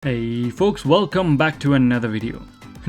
Hey folks, welcome back to another video.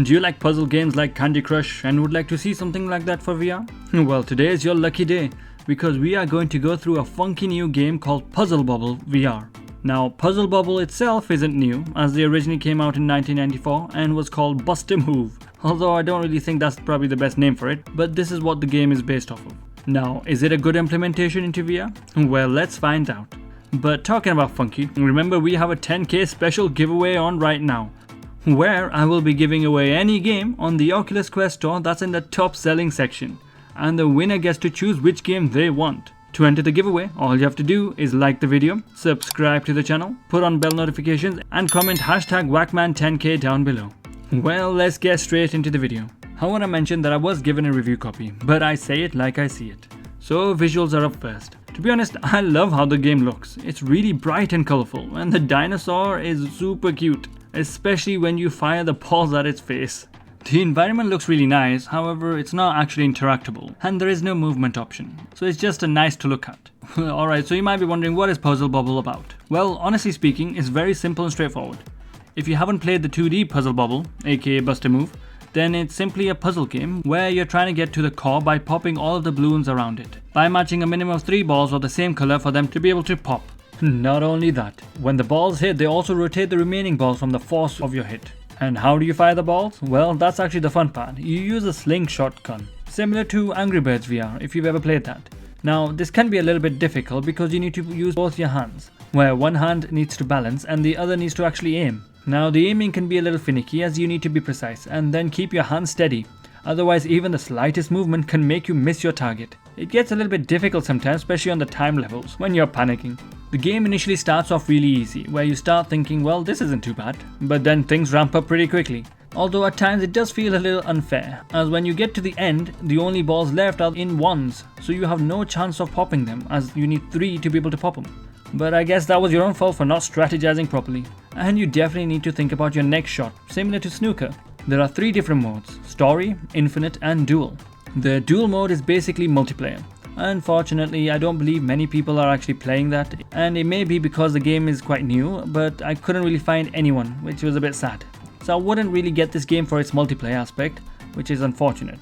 Do you like puzzle games like Candy Crush and would like to see something like that for VR? Well, today is your lucky day because we are going to go through a funky new game called Puzzle Bobble VR. Now, Puzzle Bobble itself isn't new, as they originally came out in 1994 and was called Bust a Move, although I don't really think that's probably the best name for it, but this is what the game is based off of. Now, is it a good implementation into VR? Well, let's find out. But talking about funky, remember we have a 10k special giveaway on right now, where I will be giving away any game on the Oculus Quest store that's in the top selling section, and the winner gets to choose which game they want. To enter the giveaway, all you have to do is like the video, subscribe to the channel, put on bell notifications, and comment hashtag Whackman10k down below. Well, let's get straight into the video. I want to mention that I was given a review copy, but I say it like I see it. So visuals are up first. To be honest, I love how the game looks. It's really bright and colorful, and the dinosaur is super cute, especially when you fire the balls at its face. The environment looks really nice, however it's not actually interactable, and there is no movement option, so it's just a nice to look at. Alright, so you might be wondering, what is Puzzle Bobble about? Well, honestly speaking, it's very simple and straightforward. If you haven't played the 2D Puzzle Bobble, aka Bust a Move, then it's simply a puzzle game where you're trying to get to the core by popping all of the balloons around it, by matching a minimum of 3 balls of the same color for them to be able to pop. Not only that, when the balls hit, they also rotate the remaining balls from the force of your hit. And how do you fire the balls? Well, that's actually the fun part. You use a slingshot gun, similar to Angry Birds VR if you've ever played that. Now, this can be a little bit difficult because you need to use both your hands, where one hand needs to balance and the other needs to actually aim. Now, the aiming can be a little finicky as you need to be precise and then keep your hands steady, otherwise even the slightest movement can make you miss your target. It gets a little bit difficult sometimes, especially on the time levels when you're panicking. The game initially starts off really easy, where you start thinking, well, this isn't too bad, but then things ramp up pretty quickly. Although at times it does feel a little unfair, as when you get to the end, the only balls left are in ones, so you have no chance of popping them as you need 3 to be able to pop them. But I guess that was your own fault for not strategizing properly. And you definitely need to think about your next shot, similar to snooker. There are 3 different modes: Story, Infinite and Duel. The Duel mode is basically multiplayer. Unfortunately, I don't believe many people are actually playing that, and it may be because the game is quite new, but I couldn't really find anyone, which was a bit sad. So I wouldn't really get this game for its multiplayer aspect, which is unfortunate.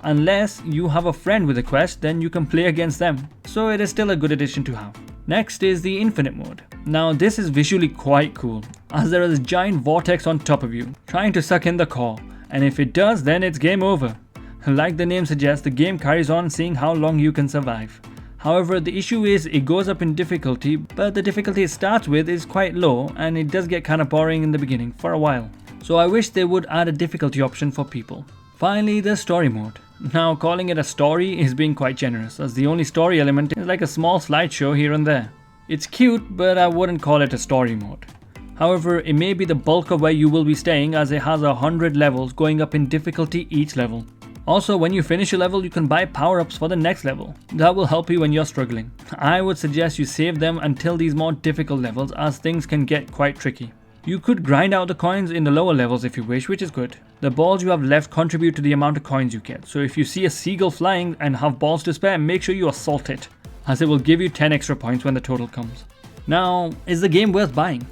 Unless you have a friend with a Quest, then you can play against them, so it is still a good addition to have. Next is the Infinite mode. Now this is visually quite cool, as there is a giant vortex on top of you, trying to suck in the core, and if it does, then it's game over. Like the name suggests, the game carries on seeing how long you can survive. However, the issue is it goes up in difficulty, but the difficulty it starts with is quite low, and it does get kind of boring in the beginning for a while. So I wish they would add a difficulty option for people. Finally, the Story mode. Now, calling it a story is being quite generous, as the only story element is like a small slideshow here and there. It's cute, but I wouldn't call it a story mode. However, it may be the bulk of where you will be staying, as it has 100 levels going up in difficulty each level. Also, when you finish a level, you can buy power-ups for the next level. That will help you when you're struggling. I would suggest you save them until these more difficult levels, as things can get quite tricky. You could grind out the coins in the lower levels if you wish, which is good. The balls you have left contribute to the amount of coins you get, so if you see a seagull flying and have balls to spare, make sure you assault it, as it will give you 10 extra points when the total comes. Now, is the game worth buying?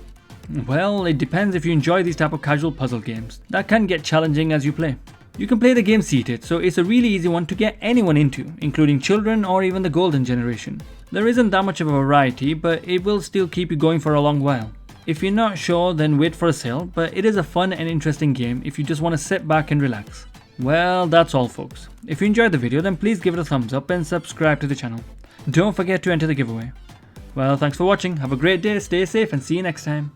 Well, it depends if you enjoy these type of casual puzzle games. That can get challenging as you play. You can play the game seated, so it's a really easy one to get anyone into, including children or even the golden generation. There isn't that much of a variety, but it will still keep you going for a long while. If you're not sure, then wait for a sale, but it is a fun and interesting game if you just want to sit back and relax. Well, that's all folks. If you enjoyed the video, then please give it a thumbs up and subscribe to the channel. Don't forget to enter the giveaway. Well, thanks for watching, have a great day, stay safe and see you next time.